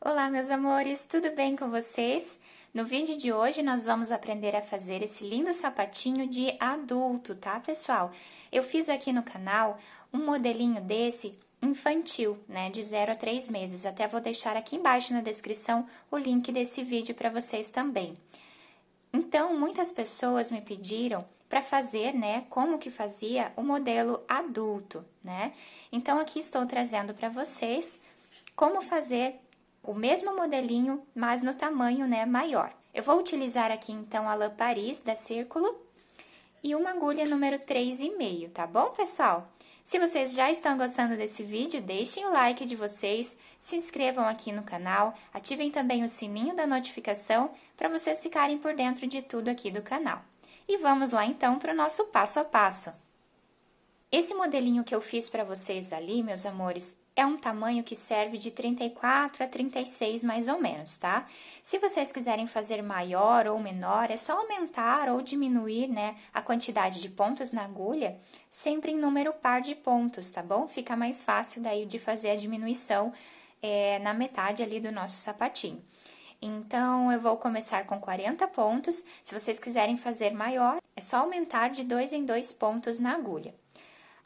Olá, meus amores, tudo bem com vocês? No vídeo de hoje nós vamos aprender a fazer esse lindo sapatinho de adulto, tá, pessoal? Eu fiz aqui no canal um modelinho desse infantil, né, de 0 a 3 meses. Até vou deixar aqui embaixo na descrição o link desse vídeo para vocês também. Então, muitas pessoas me pediram para fazer, né, como que fazia o modelo adulto, né? Então, aqui estou trazendo para vocês como fazer o mesmo modelinho, mas no tamanho, né, maior. Eu vou utilizar aqui, então, a lã Paris da Círculo e uma agulha número 3,5, tá bom, pessoal? Se vocês já estão gostando desse vídeo, deixem o like de vocês, se inscrevam aqui no canal, ativem também o sininho da notificação para vocês ficarem por dentro de tudo aqui do canal. E vamos lá, então, para o nosso passo a passo. Esse modelinho que eu fiz para vocês ali, meus amores, é um tamanho que serve de 34 a 36 mais ou menos, tá? Se vocês quiserem fazer maior ou menor, é só aumentar ou diminuir, né, a quantidade de pontos na agulha, sempre em número par de pontos, tá bom? Fica mais fácil daí de fazer a diminuição na metade ali do nosso sapatinho. Então, eu vou começar com 40 pontos. Se vocês quiserem fazer maior, é só aumentar de 2 em 2 pontos na agulha.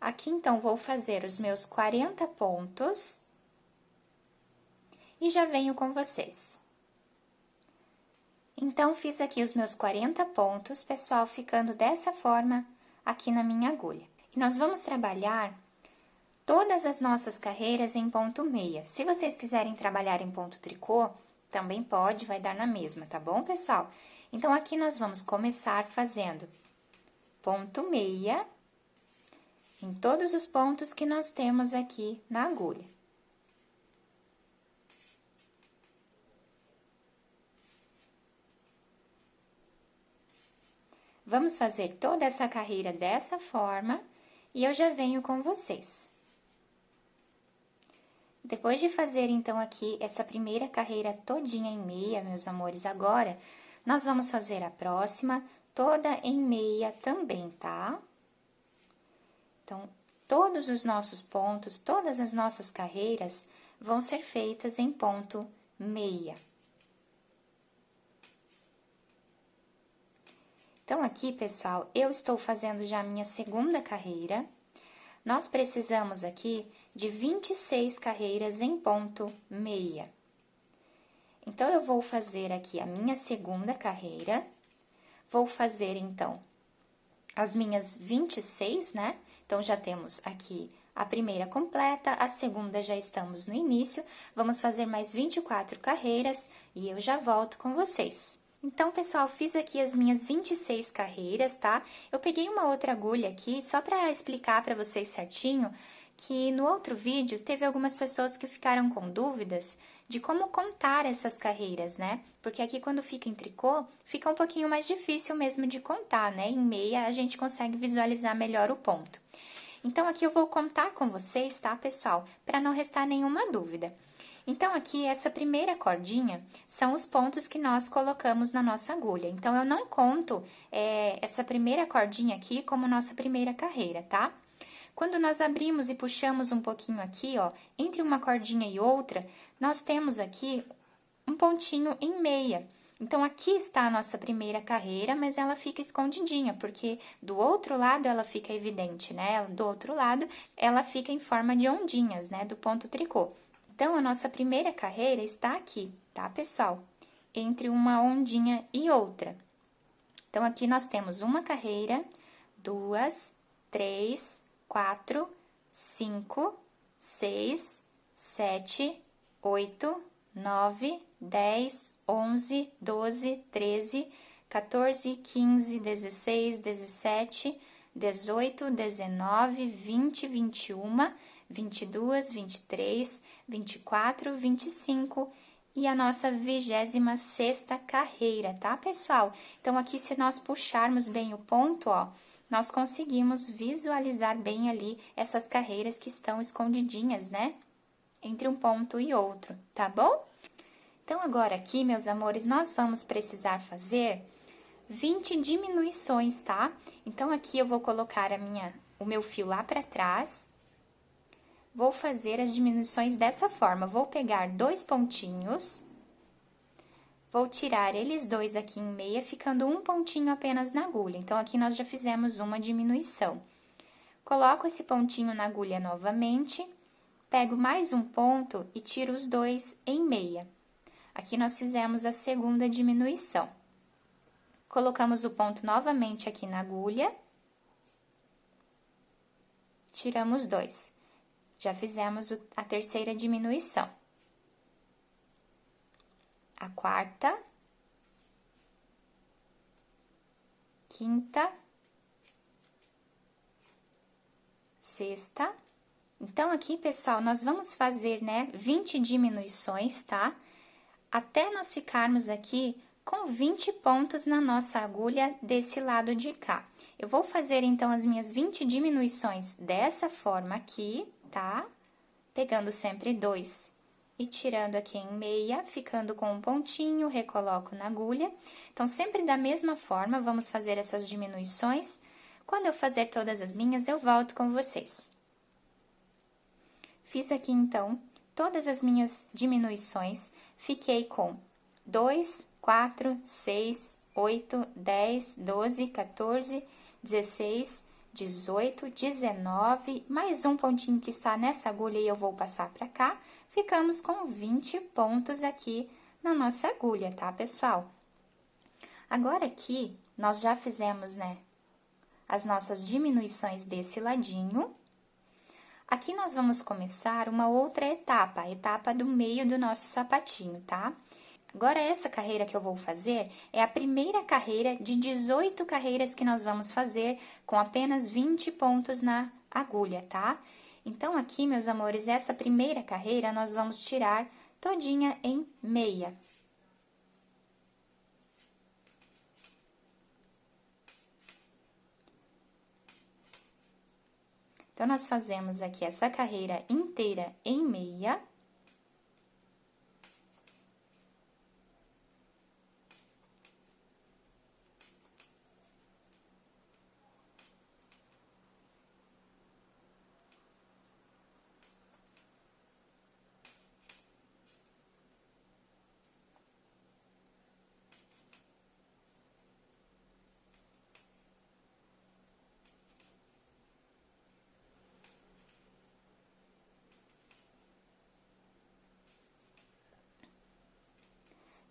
Aqui, então, vou fazer os meus 40 pontos e já venho com vocês. Então, fiz aqui os meus 40 pontos, pessoal, ficando dessa forma aqui na minha agulha. E nós vamos trabalhar todas as nossas carreiras em ponto meia. Se vocês quiserem trabalhar em ponto tricô, também pode, vai dar na mesma, tá bom, pessoal? Então, aqui nós vamos começar fazendo ponto meia em todos os pontos que nós temos aqui na agulha. Vamos fazer toda essa carreira dessa forma e eu já venho com vocês. Depois de fazer, então, aqui essa primeira carreira todinha em meia, meus amores, agora nós vamos fazer a próxima toda em meia também, tá? Então, todos os nossos pontos, todas as nossas carreiras vão ser feitas em ponto meia. Então, aqui, pessoal, eu estou fazendo já a minha segunda carreira. Nós precisamos aqui de 26 carreiras em ponto meia. Então, eu vou fazer aqui a minha segunda carreira. Vou fazer, então, as minhas 26, né? Então, já temos aqui a primeira completa, a segunda já estamos no início. Vamos fazer mais 24 carreiras e eu já volto com vocês. Então, pessoal, fiz aqui as minhas 26 carreiras, tá? Eu peguei uma outra agulha aqui só para explicar para vocês certinho que no outro vídeo teve algumas pessoas que ficaram com dúvidas de como contar essas carreiras, né? Porque aqui quando fica em tricô, fica um pouquinho mais difícil mesmo de contar, né? Em meia a gente consegue visualizar melhor o ponto. Então, aqui eu vou contar com vocês, tá, pessoal? Para não restar nenhuma dúvida. Então, aqui, essa primeira cordinha são os pontos que nós colocamos na nossa agulha. Então, eu não conto essa primeira cordinha aqui como nossa primeira carreira, tá? Quando nós abrimos e puxamos um pouquinho aqui, ó, entre uma cordinha e outra, nós temos aqui um pontinho em meia. Então, aqui está a nossa primeira carreira, mas ela fica escondidinha, porque do outro lado ela fica evidente, né? Do outro lado, ela fica em forma de ondinhas, né? Do ponto tricô. Então, a nossa primeira carreira está aqui, tá, pessoal? Entre uma ondinha e outra. Então, aqui nós temos uma carreira, 2, 3, 4, 5, 6, 7, 8, 9, 10, 11, 12, 13, 14, 15, 16, 17, 18, 19, 20, 21, 22, 23, 24, 25 e a nossa 26ª carreira, tá, pessoal? Então, aqui, se nós puxarmos bem o ponto, ó, nós conseguimos visualizar bem ali essas carreiras que estão escondidinhas, né? Entre um ponto e outro, tá bom? Então, agora aqui, meus amores, nós vamos precisar fazer 20 diminuições, tá? Então, aqui eu vou colocar o meu fio lá pra trás. vou fazer as diminuições dessa forma. Vou pegar 2 pontinhos, vou tirar eles dois aqui em meia, ficando um pontinho apenas na agulha. Então, aqui nós já fizemos uma diminuição. Coloco esse pontinho na agulha novamente, pego mais um ponto e tiro os dois em meia. Aqui nós fizemos a segunda diminuição. Colocamos o ponto novamente aqui na agulha, tiramos dois. Já fizemos a terceira diminuição. A quarta, quinta, sexta. Então, aqui, pessoal, nós vamos fazer, né, 20 diminuições, tá? Até nós ficarmos aqui com 20 pontos na nossa agulha desse lado de cá. Eu vou fazer, então, as minhas 20 diminuições dessa forma aqui, tá? Pegando sempre dois e tirando aqui em meia, ficando com um pontinho, recoloco na agulha. Então, sempre da mesma forma, vamos fazer essas diminuições. Quando eu fazer todas as minhas, eu volto com vocês. Fiz aqui, então, todas as minhas diminuições, fiquei com 2, 4, 6, 8, 10, 12, 14, 16, 18, 19, mais um pontinho que está nessa agulha e eu vou passar para cá, ficamos com 20 pontos aqui na nossa agulha, tá, pessoal? Agora aqui, nós já fizemos, né, as nossas diminuições desse ladinho. Aqui nós vamos começar uma outra etapa, a etapa do meio do nosso sapatinho, tá? Agora, essa carreira que eu vou fazer é a primeira carreira de 18 carreiras que nós vamos fazer com apenas 20 pontos na agulha, tá? Então, aqui, meus amores, essa primeira carreira nós vamos tirar todinha em meia. Então, nós fazemos aqui essa carreira inteira em meia.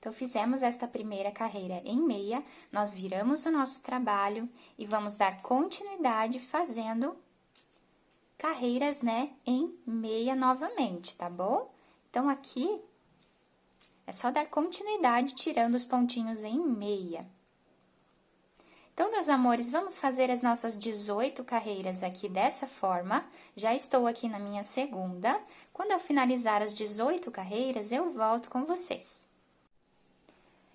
Então, fizemos esta primeira carreira em meia, nós viramos o nosso trabalho e vamos dar continuidade fazendo carreiras, né, em meia novamente, tá bom? Então, aqui é só dar continuidade tirando os pontinhos em meia. Então, meus amores, vamos fazer as nossas 18 carreiras aqui dessa forma. Já estou aqui na minha segunda. Quando eu finalizar as 18 carreiras, eu volto com vocês.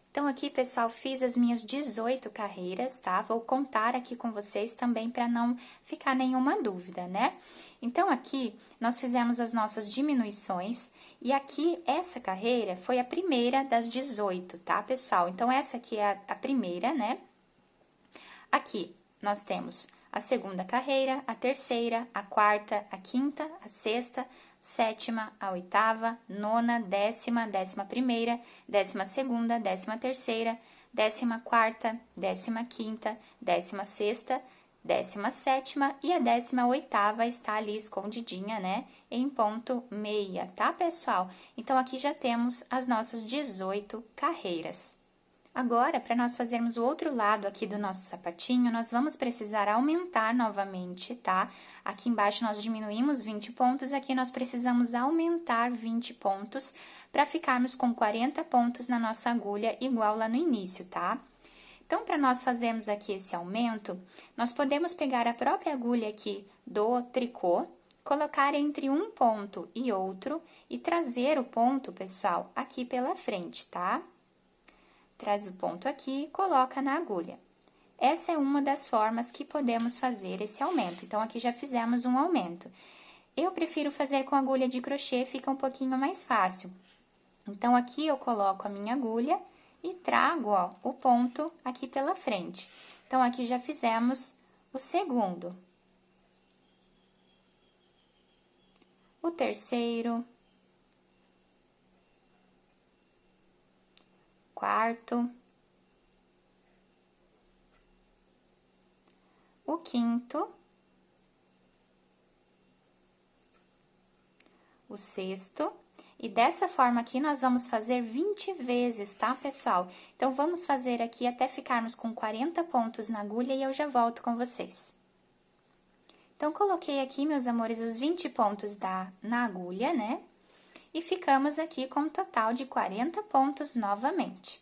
Então, aqui, pessoal, fiz as minhas 18 carreiras, tá? Vou contar aqui com vocês também para não ficar nenhuma dúvida, né? Então, aqui, nós fizemos as nossas diminuições e aqui, essa carreira foi a primeira das 18, tá, pessoal? Então, essa aqui é a primeira, né? Aqui, nós temos a segunda carreira, a terceira, a quarta, a quinta, a sexta, sétima, a oitava, nona, décima, 11ª, 12ª, 13ª, 14ª, 15ª, 16ª, 17ª e a 18ª está ali escondidinha, né, em ponto meia, tá, pessoal? Então, aqui já temos as nossas 18 carreiras. Agora, para nós fazermos o outro lado aqui do nosso sapatinho, nós vamos precisar aumentar novamente, tá? Aqui embaixo nós diminuímos 20 pontos, aqui nós precisamos aumentar 20 pontos para ficarmos com 40 pontos na nossa agulha, igual lá no início, tá? Então, para nós fazermos aqui esse aumento, nós podemos pegar a própria agulha aqui do tricô, colocar entre um ponto e outro e trazer o ponto, pessoal, aqui pela frente, tá? Traz o ponto aqui e coloca na agulha. Essa é uma das formas que podemos fazer esse aumento. Então, aqui já fizemos um aumento. Eu prefiro fazer com agulha de crochê, fica um pouquinho mais fácil. Então, aqui eu coloco a minha agulha e trago, ó, o ponto aqui pela frente. Então, aqui já fizemos o segundo. o terceiro, quarto, o quinto, o sexto, e dessa forma aqui nós vamos fazer 20 vezes, tá, pessoal? Então, vamos fazer aqui até ficarmos com 40 pontos na agulha e eu já volto com vocês. Então, coloquei aqui, meus amores, os 20 pontos na agulha, né? E ficamos aqui com um total de 40 pontos novamente.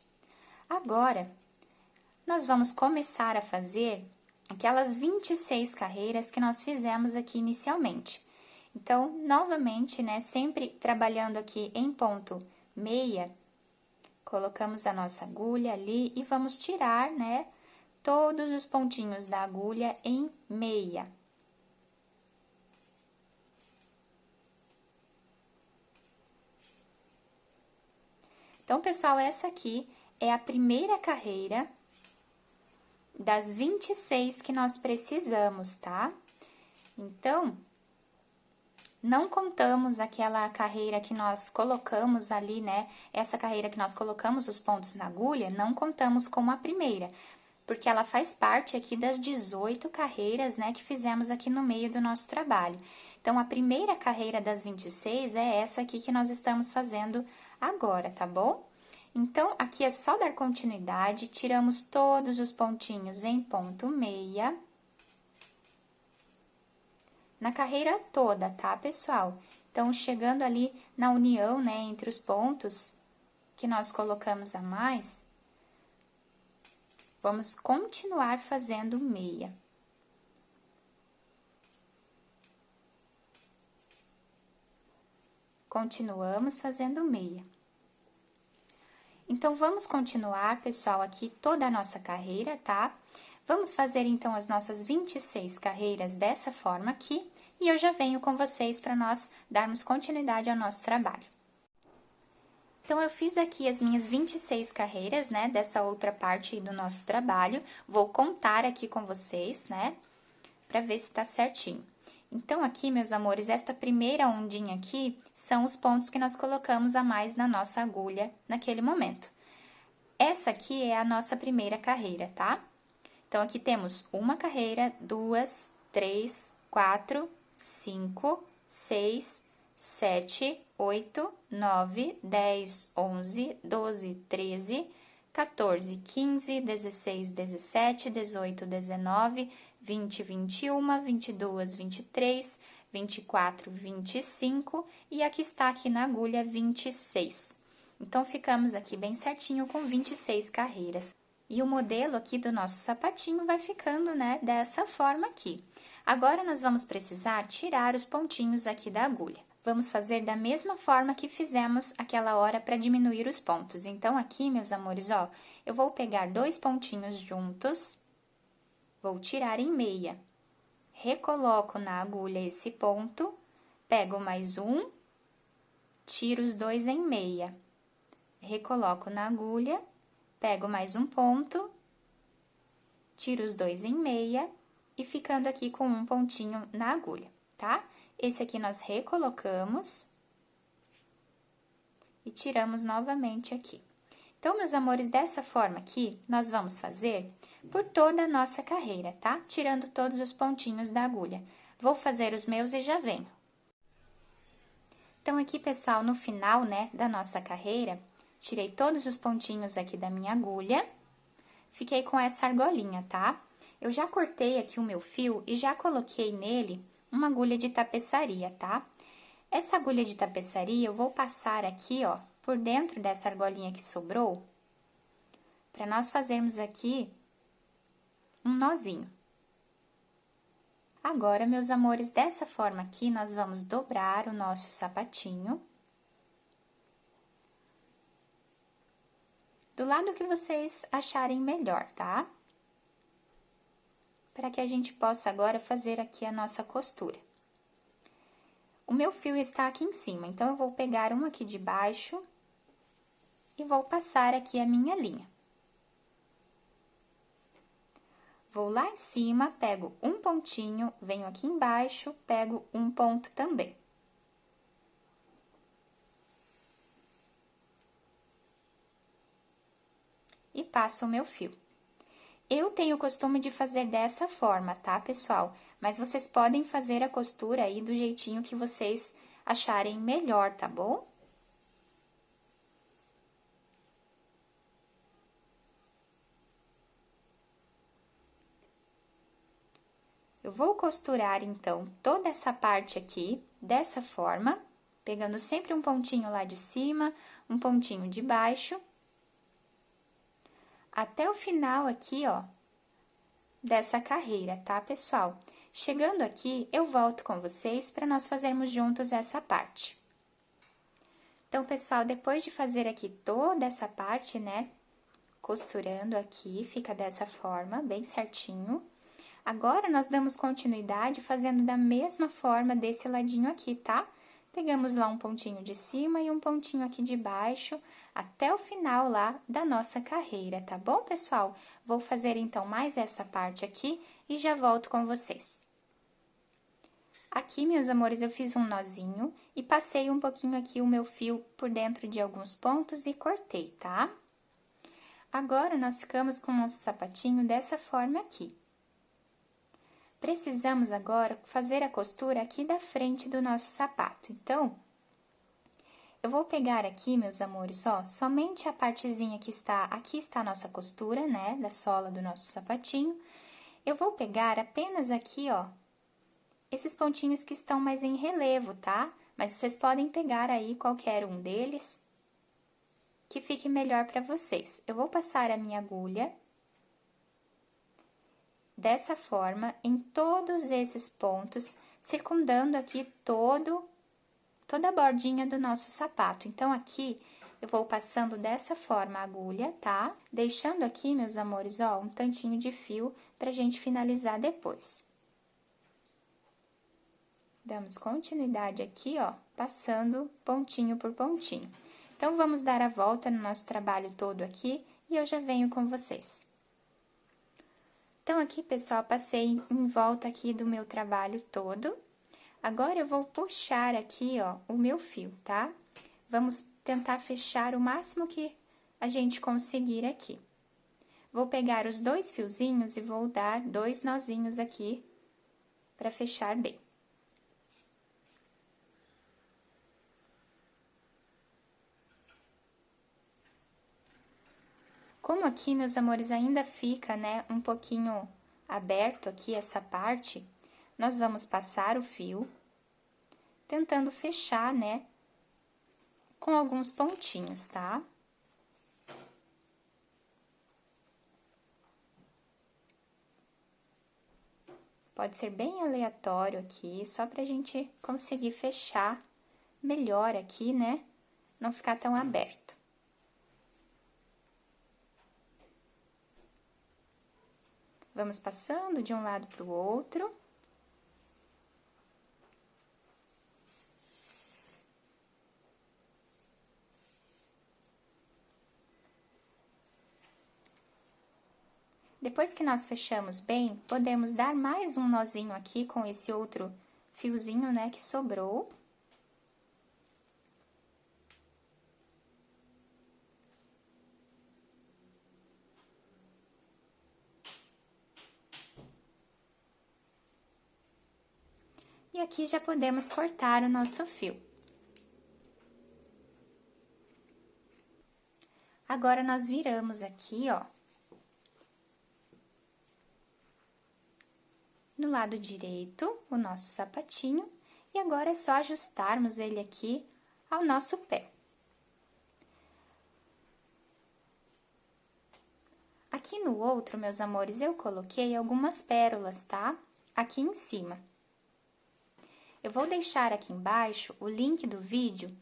Agora, nós vamos começar a fazer aquelas 26 carreiras que nós fizemos aqui inicialmente. Então, novamente, né, sempre trabalhando aqui em ponto meia, colocamos a nossa agulha ali e vamos tirar, né, todos os pontinhos da agulha em meia. Então, pessoal, essa aqui é a primeira carreira das 26 que nós precisamos, tá? Então, não contamos aquela carreira que nós colocamos ali, né? Essa carreira que nós colocamos os pontos na agulha, não contamos como a primeira, porque ela faz parte aqui das 18 carreiras, né, que fizemos aqui no meio do nosso trabalho. Então, a primeira carreira das 26 é essa aqui que nós estamos fazendo agora, tá bom? Então, aqui é só dar continuidade, tiramos todos os pontinhos em ponto meia. Na carreira toda, tá, pessoal? Então, chegando ali na união, né, entre os pontos que nós colocamos a mais, vamos continuar fazendo meia. Continuamos fazendo meia. Então, vamos continuar, pessoal, aqui toda a nossa carreira, tá? Vamos fazer, então, as nossas 26 carreiras dessa forma aqui, e eu já venho com vocês para nós darmos continuidade ao nosso trabalho. Então, eu fiz aqui as minhas 26 carreiras, né, dessa outra parte do nosso trabalho. Vou contar aqui com vocês, né, para ver se tá certinho. Então, aqui, meus amores, esta primeira ondinha aqui são os pontos que nós colocamos a mais na nossa agulha naquele momento. Essa aqui é a nossa primeira carreira, tá? Então, aqui temos uma carreira, 2, 3, 4, 5, 6, 7, 8, 9, 10, 11, 12, 13, 14, 15, 16, 17, 18, 19, 20, 21, 22, 23, 24, 25 e aqui está aqui na agulha 26. Então, ficamos aqui bem certinho com 26 carreiras. E o modelo aqui do nosso sapatinho vai ficando, né, dessa forma aqui. Agora, nós vamos precisar tirar os pontinhos aqui da agulha. Vamos fazer da mesma forma que fizemos aquela hora para diminuir os pontos. Então, aqui, meus amores, ó, eu vou pegar 2 pontinhos juntos, vou tirar em meia, recoloco na agulha esse ponto, pego mais um, tiro os 2 em meia, recoloco na agulha, pego mais um ponto, tiro os 2 em meia e ficando aqui com um pontinho na agulha, tá? Esse aqui nós recolocamos e tiramos novamente aqui. Então, meus amores, dessa forma aqui, nós vamos fazer por toda a nossa carreira, tá? Tirando todos os pontinhos da agulha. Vou fazer os meus e já venho. Então, aqui, pessoal, no final, né, da nossa carreira, tirei todos os pontinhos aqui da minha agulha, fiquei com essa argolinha, tá? Eu já cortei aqui o meu fio e já coloquei nele uma agulha de tapeçaria, tá? Essa agulha de tapeçaria eu vou passar aqui, ó, por dentro dessa argolinha que sobrou, para nós fazermos aqui um nozinho. Agora, meus amores, dessa forma aqui, nós vamos dobrar o nosso sapatinho. Do lado que vocês acharem melhor, tá? Para que a gente possa agora fazer aqui a nossa costura. O meu fio está aqui em cima, então, eu vou pegar um aqui de baixo e vou passar aqui a minha linha. Vou lá em cima, pego um pontinho, venho aqui embaixo, pego um ponto também. e passo o meu fio. Eu tenho o costume de fazer dessa forma, tá, pessoal? Mas vocês podem fazer a costura aí do jeitinho que vocês acharem melhor, tá bom? Eu vou costurar, então, toda essa parte aqui, dessa forma, pegando sempre um pontinho lá de cima, um pontinho de baixo, até o final aqui, ó, dessa carreira, tá, pessoal? Chegando aqui, eu volto com vocês para nós fazermos juntos essa parte. Então, pessoal, depois de fazer aqui toda essa parte, né, costurando aqui, fica dessa forma, bem certinho. Agora, nós damos continuidade fazendo da mesma forma desse ladinho aqui, tá? Pegamos lá um pontinho de cima e um pontinho aqui de baixo, até o final lá da nossa carreira, tá bom, pessoal? Vou fazer, então, mais essa parte aqui e já volto com vocês. Aqui, meus amores, eu fiz um nozinho e passei um pouquinho aqui o meu fio por dentro de alguns pontos e cortei, tá? Agora, nós ficamos com o nosso sapatinho dessa forma aqui. Precisamos agora fazer a costura aqui da frente do nosso sapato. Então, eu vou pegar aqui, meus amores, ó, somente a partezinha que está, aqui está a nossa costura, né, da sola do nosso sapatinho. Eu vou pegar apenas aqui, ó, esses pontinhos que estão mais em relevo, tá? Mas vocês podem pegar aí qualquer um deles, que fique melhor para vocês. Eu vou passar a minha agulha dessa forma em todos esses pontos, circundando aqui toda a bordinha do nosso sapato. Então, aqui, eu vou passando dessa forma a agulha, tá? Deixando aqui, meus amores, ó, um tantinho de fio pra gente finalizar depois. Damos continuidade aqui, ó, passando pontinho por pontinho. Então, vamos dar a volta no nosso trabalho todo aqui e eu já venho com vocês. Então, aqui, pessoal, passei em volta aqui do meu trabalho todo. Agora, eu vou puxar aqui, ó, o meu fio, tá? Vamos tentar fechar o máximo que a gente conseguir aqui. Vou pegar os dois fiozinhos e vou dar 2 nozinhos aqui para fechar bem. Como aqui, meus amores, ainda fica, né, um pouquinho aberto aqui essa parte, nós vamos passar o fio, tentando fechar, né, com alguns pontinhos, tá? Pode ser bem aleatório aqui, só pra gente conseguir fechar melhor aqui, né, não ficar tão aberto. Vamos passando de um lado para o outro. Depois que nós fechamos bem, podemos dar mais um nozinho aqui com esse outro fiozinho, né, que sobrou. E aqui já podemos cortar o nosso fio. Agora, nós viramos aqui, ó, no lado direito, o nosso sapatinho, e agora é só ajustarmos ele aqui ao nosso pé. Aqui no outro, meus amores, eu coloquei algumas pérolas, tá? Aqui em cima. Eu vou deixar aqui embaixo o link do vídeo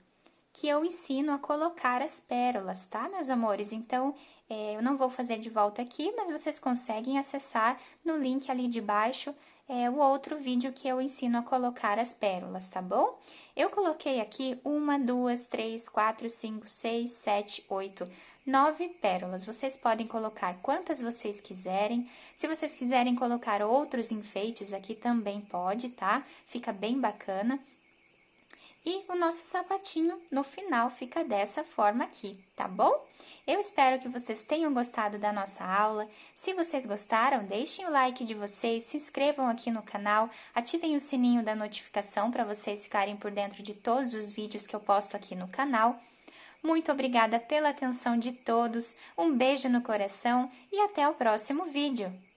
que eu ensino a colocar as pérolas, tá, meus amores? Então, eu não vou fazer de volta aqui, mas vocês conseguem acessar no link ali de baixo o outro vídeo que eu ensino a colocar as pérolas, tá bom? Eu coloquei aqui 1, 2, 3, 4, 5, 6, 7, 8, 9 pérolas. Vocês podem colocar quantas vocês quiserem. Se vocês quiserem colocar outros enfeites aqui, também pode, tá? Fica bem bacana. E o nosso sapatinho no final fica dessa forma aqui, tá bom? Eu espero que vocês tenham gostado da nossa aula. Se vocês gostaram, deixem o like de vocês, se inscrevam aqui no canal, ativem o sininho da notificação para vocês ficarem por dentro de todos os vídeos que eu posto aqui no canal. Muito obrigada pela atenção de todos, um beijo no coração e até o próximo vídeo!